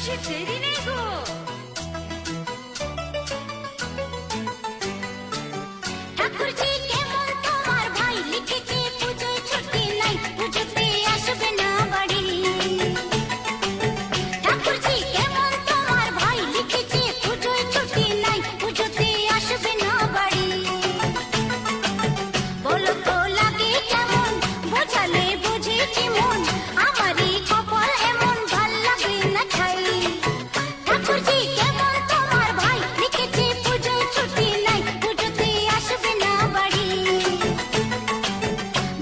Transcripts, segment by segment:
বেশি দেরি নেই গো। ঠাকুরজি কেমন তোমার ভাই লিখেছে পুজোয় ছুটি নাই, পুজোতে আসবে না বাড়ি। ঠাকুরজি কেমন তোমার ভাই লিখেছে পুজোয় ছুটি নাই, পুজোতে আসবে না বাড়ি। বলো তো লাগে কেমন, বোঝালে বুঝেছি মন, আমারই কপাল এমন ভাল লাগে না ঠাই। ঠাকুরজি কেমন তোমার ভাই লিখেছে পুজোয় ছুটি নাই, পুজোতে আসবে না বাড়ি।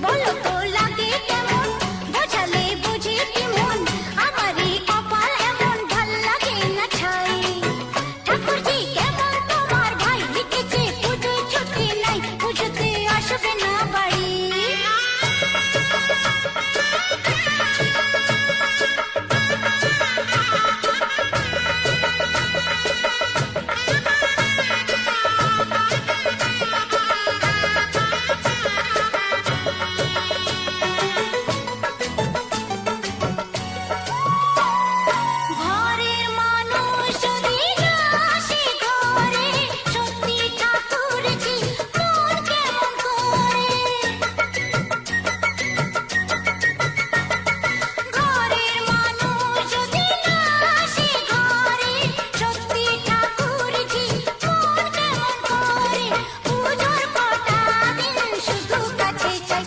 বলো তো লাগে কেমন, বোঝালে বুঝেছি মন, আমারই কপাল এমন ভাল লাগে না ঠাই। ঠাকুরজি কেমন তোমার ভাই লিখেছে পুজোয় ছুটি নাই, পুজোতে আসবে না বাড়ি। ঘরের মানুষ যদি না আসে ঘরে, সত্যি ঠাকুরজি মন কেমন করে। ঘরের মানুষ যদি না আসে ঘরে, সত্যি ঠাকুরজি মন কেমন করে। পুজোর কটা দিন শুধু কাছে চাই,